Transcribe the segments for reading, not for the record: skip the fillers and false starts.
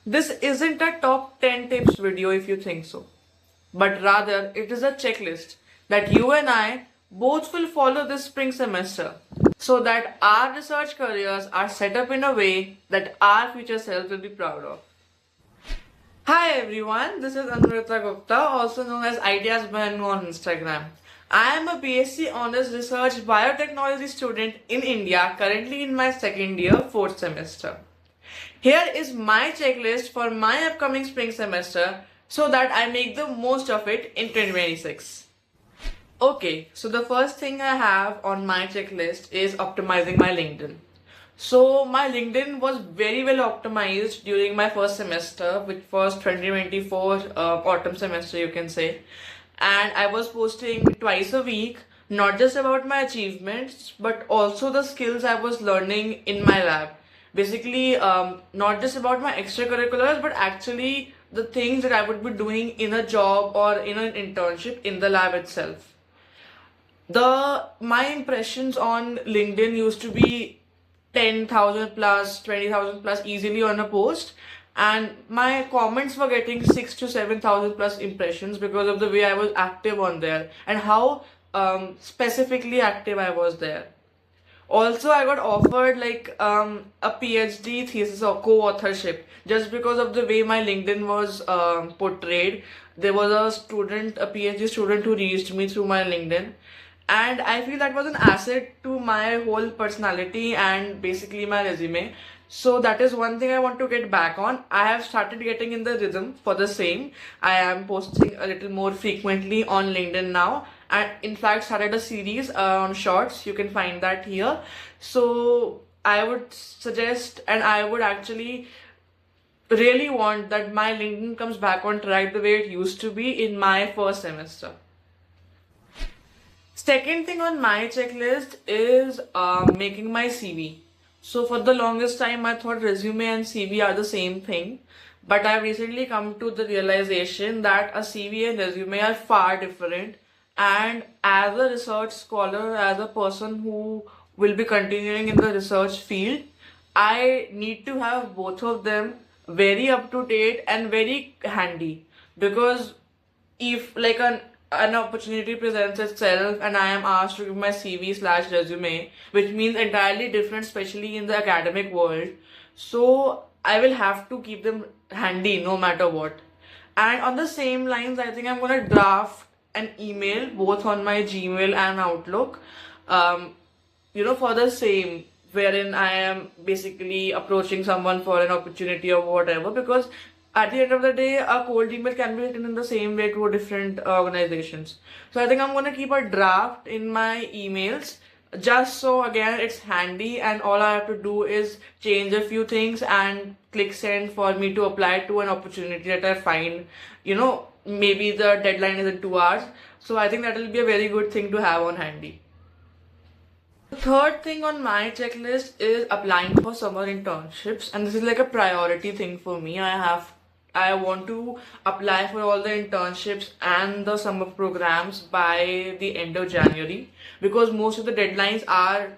This isn't a top 10 tips video if you think so, but rather it is a checklist that you and I both will follow this spring semester so that our research careers are set up in a way that our future selves will be proud of. Hi everyone, this is Anurita Gupta, also known as Ideas Banu on Instagram. I am a BSc Honors Research Biotechnology student in India, currently in my second year, fourth semester. Here is my checklist for my upcoming spring semester so that I make the most of it in 2026. Okay, so the first thing I have on my checklist is optimizing my LinkedIn. So my LinkedIn was very well optimized during my first semester, which was 2024 autumn semester, you can say. And I was posting twice a week, not just about my achievements, but also the skills I was learning in my lab. Basically, not just about my extracurriculars, but actually the things that I would be doing in a job or in an internship in the lab itself. My impressions on LinkedIn used to be 10,000 plus, 20,000 plus easily on a post, and my comments were getting 6 to 7,000 plus impressions because of the way I was active on there and how specifically active I was there. Also, I got offered like a PhD thesis or co-authorship just because of the way my LinkedIn was portrayed. There was a PhD student who reached me through my LinkedIn, and I feel that was an asset to my whole personality and basically my resume. So that is one thing I want to get back on. I have started getting in the rhythm for the same. I am posting a little more frequently on LinkedIn now, and in fact started a series on shorts. You can find that here. So I would suggest, and I would actually really want that my LinkedIn comes back on track the way it used to be in my first semester. Second thing on my checklist is making my CV. So for the longest time, I thought resume and CV are the same thing, but I've recently come to the realization that a CV and resume are far different. And as a research scholar, as a person who will be continuing in the research field, I need to have both of them very up to date and very handy, because if like an opportunity presents itself and I am asked to give my CV slash resume, which means entirely different, especially in the academic world, so I will have to keep them handy no matter what. And on the same lines, I think I'm gonna draft an email both on my Gmail and Outlook, um, for the same, wherein I am basically approaching someone for an opportunity or whatever, because at the end of the day, a cold email can be written in the same way to different organizations. So I think I'm gonna keep a draft in my emails just so again it's handy, and all I have to do is change a few things and click send for me to apply to an opportunity that I find. Maybe the deadline is in 2 hours. So I think that will be a very good thing to have on handy. The third thing on my checklist is applying for summer internships, and this is like a priority thing for me. I want to apply for all the internships and the summer programs by the end of January, because most of the deadlines are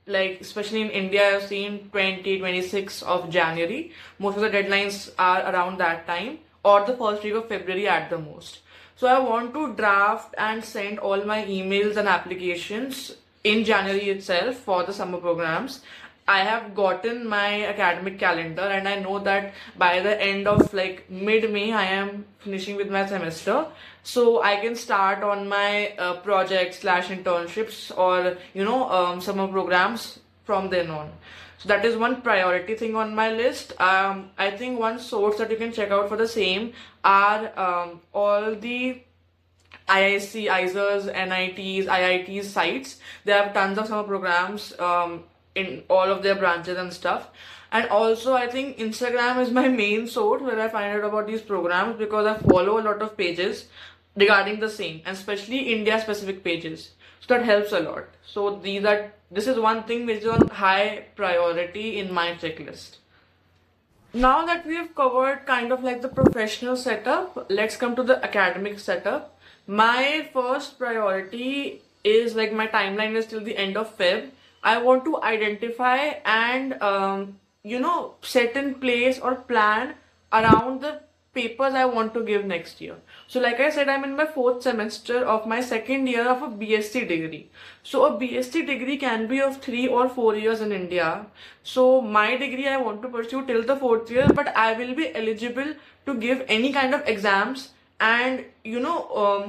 like, especially in India, I've seen 26th of January. Most of the deadlines are around that time or the first week of February at the most. So I want to draft and send all my emails and applications in January itself for the summer programs. I have gotten my academic calendar, and I know that by the end of like mid-May I am finishing with my semester, so I can start on my project slash internships or summer programs from then on. So that is one priority thing on my list. I think one source that you can check out for the same are all the IIC, ISERs, NITs, IITs sites. They have tons of summer programs in all of their branches and stuff. And also, I think Instagram is my main source where I find out about these programs, because I follow a lot of pages regarding the same, and especially India specific pages. So that helps a lot. So this is one thing which is on high priority in my checklist. Now that we have covered kind of like the professional setup, let's come to the academic setup. My first priority is, like, my timeline is till the end of Feb. I want to identify and set in place or plan around the papers I want to give next year. So, like I said, I'm in my fourth semester of my second year of a BSc degree. So, a BSc degree can be of 3 or 4 years in India. So, my degree I want to pursue till the fourth year, but I will be eligible to give any kind of exams and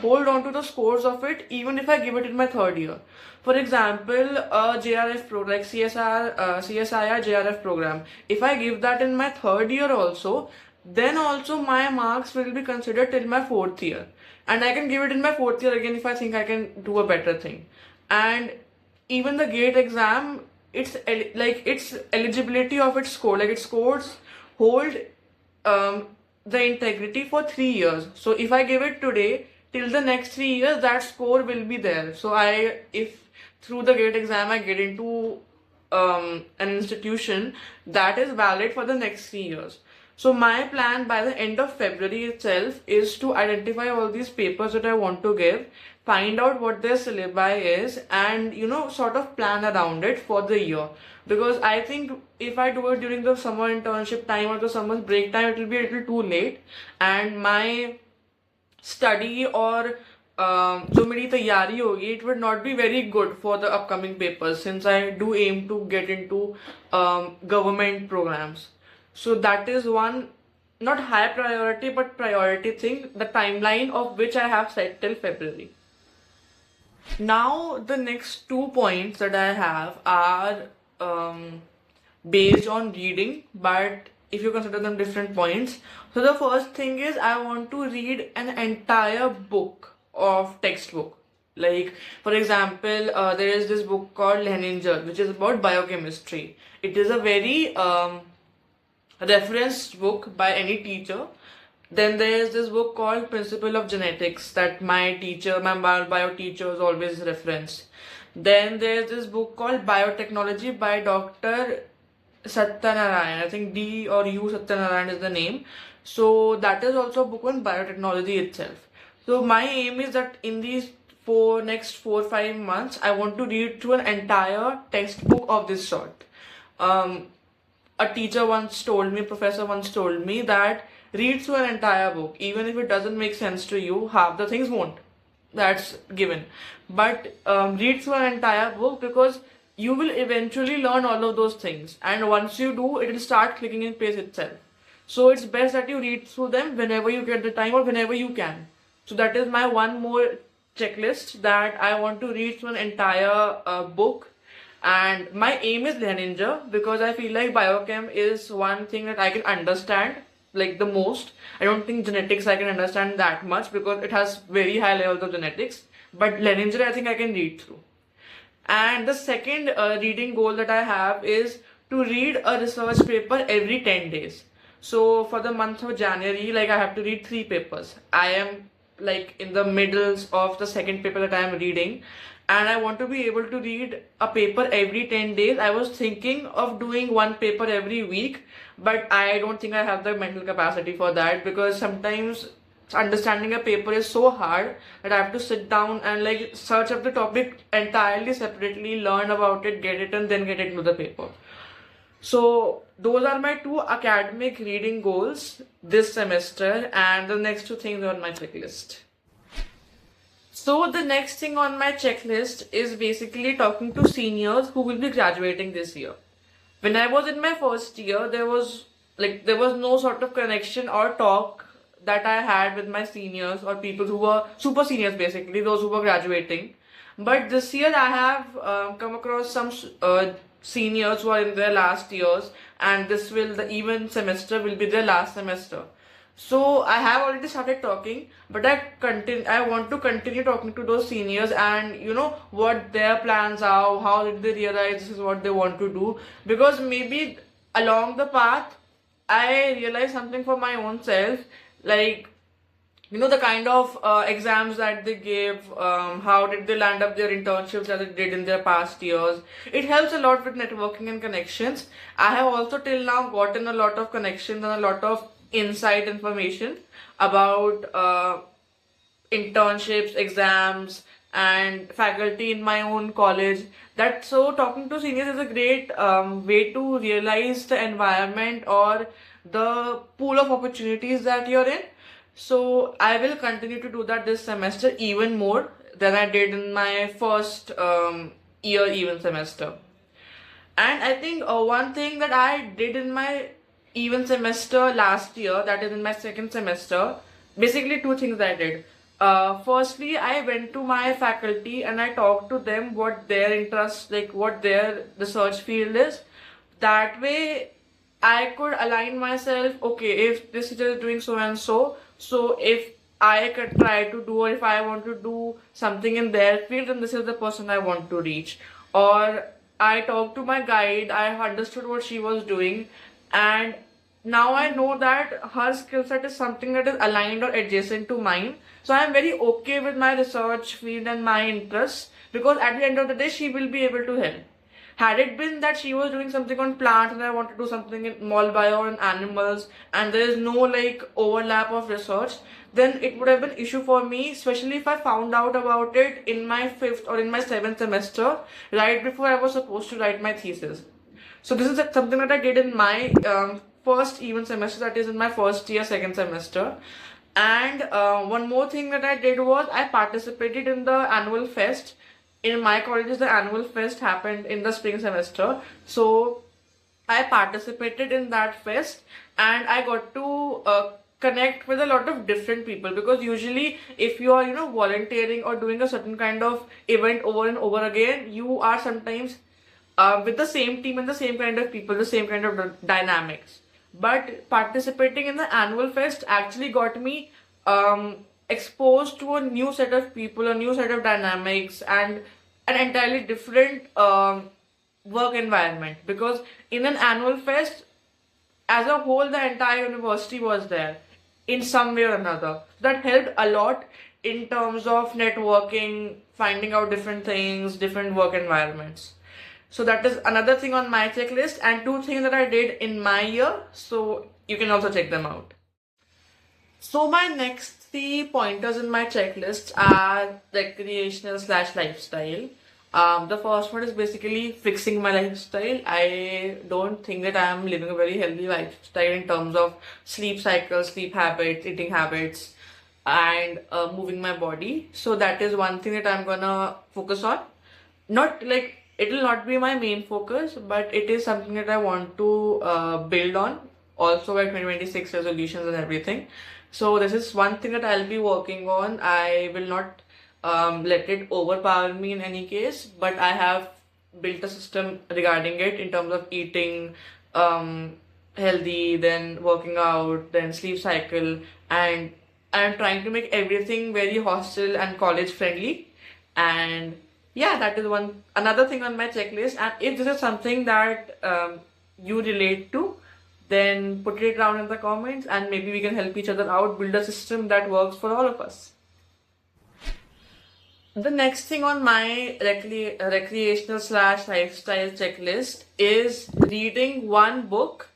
hold on to the scores of it even if I give it in my third year. For example, a JRF pro like CSIR JRF program. If I give that in my third year also, then also my marks will be considered till my fourth year, and I can give it in my fourth year again if I think I can do a better thing. And even the GATE exam, its eligibility of its score, like its scores hold the integrity for 3 years. So if I give it today, till the next 3 years, that score will be there. So if through the GATE exam I get into an institution, that is valid for the next 3 years. So my plan by the end of February itself is to identify all these papers that I want to give, find out what their syllabi is, and sort of plan around it for the year. Because I think if I do it during the summer internship time or the summer break time, it will be a little too late, and my study और जो मेरी तैयारी होगी, it would not be very good for the upcoming papers since I do aim to get into government programs. So that is one, not high priority but priority thing, the timeline of which I have set till February. Now the next 2 points that I have are based on reading, but if you consider them different points. So the first thing is I want to read an entire book of textbook. Like for example, there is this book called Leninger, which is about biochemistry. It is a very referenced book by any teacher. Then there is this book called Principle of Genetics that my bio teachers always reference. Then there is this book called Biotechnology by Dr. Satyanarayan. I think D or U Satyanarayan is the name. So that is also a book on biotechnology itself. So my aim is that in these next 4 or 5 months, I want to read through an entire textbook of this sort. A professor once told me that read through an entire book, even if it doesn't make sense to you, half the things won't. That's given. But read through an entire book because you will eventually learn all of those things. And once you do, it will start clicking in place itself. So it's best that you read through them whenever you get the time or whenever you can. So that is my one more checklist, that I want to read through an entire book. And my aim is Leninger because I feel like biochem is one thing that I can understand like the most. I don't think genetics I can understand that much because it has very high levels of genetics. But Leninger I think I can read through. And the second reading goal that I have is to read a research paper every 10 days. So for the month of January, like I have to read 3 papers. I am like in the middles of the second paper that I am reading, and I want to be able to read a paper every 10 days. I was thinking of doing one paper every week, but I don't think I have the mental capacity for that because sometimes understanding a paper is so hard that I have to sit down and like search up the topic entirely separately, learn about it, get it, and then get into the paper. So those are my 2 academic reading goals this semester, and the next 2 things on my checklist. So the next thing on my checklist is basically talking to seniors who will be graduating this year. When I was in my first year, there was no sort of connection or talk that I had with my seniors or people who were super seniors, basically those who were graduating. But this year I have come across some seniors who are in their last years, and the even semester will be their last semester. So I have already started talking, but I want to continue talking to those seniors and what their plans are, how did they realize this is what they want to do, because maybe along the path I realized something for my own self, like the kind of exams that they gave, how did they land up their internships that they did in their past years. It helps a lot with networking and connections. I have also till now gotten a lot of connections and a lot of inside information about internships, exams, and faculty in my own college. So talking to seniors is a great way to realize the environment or the pool of opportunities that you're in. So I will continue to do that this semester even more than I did in my first year even semester. And I think one thing that I did in my even semester last year, that is in my second semester, basically two things I did. Firstly, I went to my faculty and I talked to them what their interest, like what their research field is. That way, I could align myself. Okay, if this teacher is doing so and so, so if I could try to do, or if I want to do something in their field, then this is the person I want to reach. Or I talked to my guide, I understood what she was doing, and now I know that her skill set is something that is aligned or adjacent to mine. So I am very okay with my research field and my interests, because at the end of the day, she will be able to help. Had it been that she was doing something on plants and I want to do something in mall bio and animals, and there is no like overlap of research, then it would have been issue for me, especially if I found out about it in my fifth or in my seventh semester, right before I was supposed to write my thesis. So this is something that I did in my first even semester, that is in my first year, second semester. And one more thing that I did was I participated in the annual fest. In my college, the annual fest happened in the spring semester. So I participated in that fest and I got to connect with a lot of different people, because usually if you are volunteering or doing a certain kind of event over and over again, you are sometimes with the same team and the same kind of people, the same kind of dynamics. But participating in the annual fest actually got me exposed to a new set of people, a new set of dynamics, and an entirely different work environment. Because in an annual fest, as a whole, the entire university was there in some way or another. That helped a lot in terms of networking, finding out different things, different work environments. So that is another thing on my checklist, and two things that I did in my year. So you can also check them out. So my next three pointers in my checklist are recreational slash lifestyle. The first one is basically fixing my lifestyle. I don't think that I am living a very healthy lifestyle in terms of sleep cycles, sleep habits, eating habits, and moving my body. So that is one thing that I'm gonna focus on. Not like it will not be my main focus, but it is something that I want to build on. Also by 2026 resolutions and everything. So this is one thing that I'll be working on. I will not let it overpower me in any case, but I have built a system regarding it in terms of eating healthy, then working out, then sleep cycle, and I'm trying to make everything very hostel and college friendly. And yeah, that is one another thing on my checklist. And if this is something that you relate to, then put it down in the comments and maybe we can help each other out, build a system that works for all of us. The next thing on my recreational slash lifestyle checklist is reading one book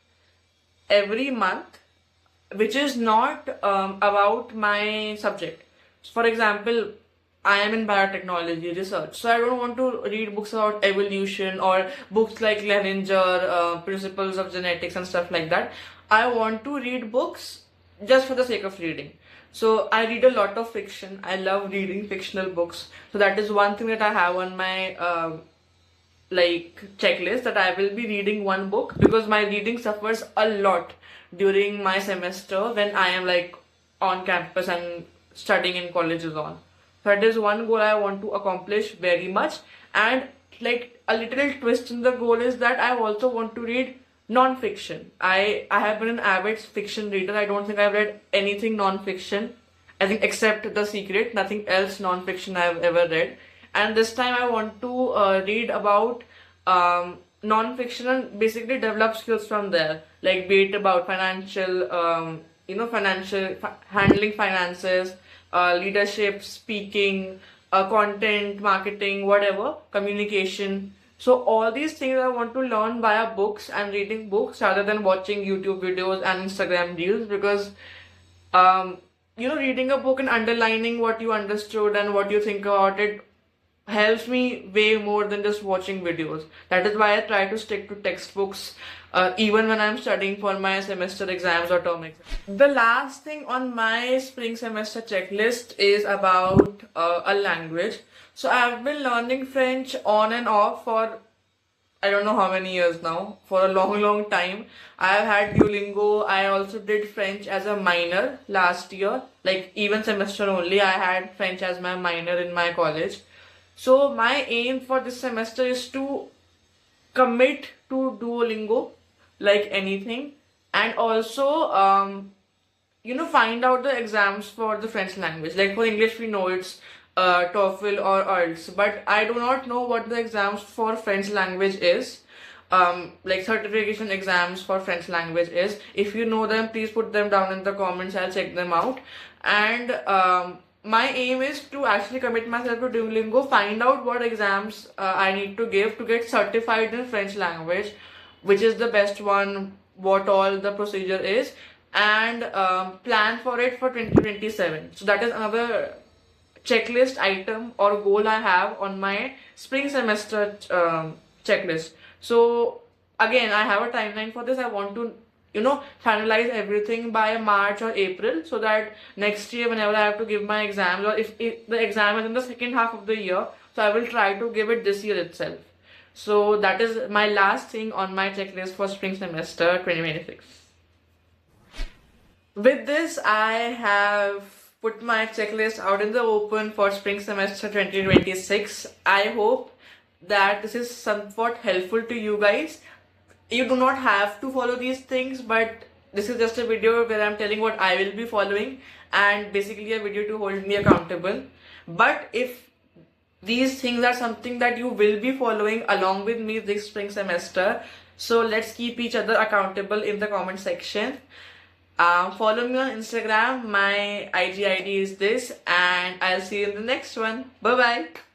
every month, which is not about my subject. For example, I am in biotechnology research, so I don't want to read books about evolution or books like Leninger, Principles of Genetics and stuff like that. I want to read books just for the sake of reading. So I read a lot of fiction. I love reading fictional books. So that is one thing that I have on my checklist, that I will be reading one book, because my reading suffers a lot during my semester when I am on campus and studying in colleges on. That is one goal I want to accomplish very much. And a little twist in the goal is that I also want to read non-fiction. I have been an avid fiction reader. I don't think I've read anything non-fiction, I think, except The Secret. Nothing else non-fiction I've ever read. And this time I want to read about non-fiction and basically develop skills from there. Like, be it about financial, handling finances, leadership, speaking, content, marketing, whatever, communication. So all these things I want to learn via books and reading books rather than watching YouTube videos and Instagram reels, because reading a book and underlining what you understood and what you think about it helps me way more than just watching videos. That is why I try to stick to textbooks even when I'm studying for my semester exams or term exams. The last thing on my spring semester checklist is about a language. So I've been learning French on and off for I don't know how many years now, for a long time. I've had Duolingo. I also did French as a minor last year, like even semester only. I had French as my minor in my college. So my aim for this semester is to commit to Duolingo like anything, and also find out the exams for the French language. Like for English, we know it's TOEFL or IELTS, but I do not know what the exams for French language is. Like certification exams for French language is. If you know them, please put them down in the comments. I'll check them out. And my aim is to actually commit myself to Duolingo, find out what exams I need to give to get certified in French language, which is the best one, what all the procedure is, and plan for it for 2027. So that is another checklist item or goal I have on my spring semester checklist. So again, I have a timeline for this. I want to finalize everything by March or April, so that next year whenever I have to give my exams, or if the exam is in the second half of the year, so I will try to give it this year itself. So that is my last thing on my checklist for spring semester 2026. With this, I have put my checklist out in the open for spring semester 2026. I hope that this is somewhat helpful to you guys. You do not have to follow these things, but this is just a video where I'm telling what I will be following, and basically a video to hold me accountable. But if these things are something that you will be following along with me this spring semester, so let's keep each other accountable in the comment section. Follow me on Instagram. My IG ID is this, and I'll see you in the next one. Bye bye.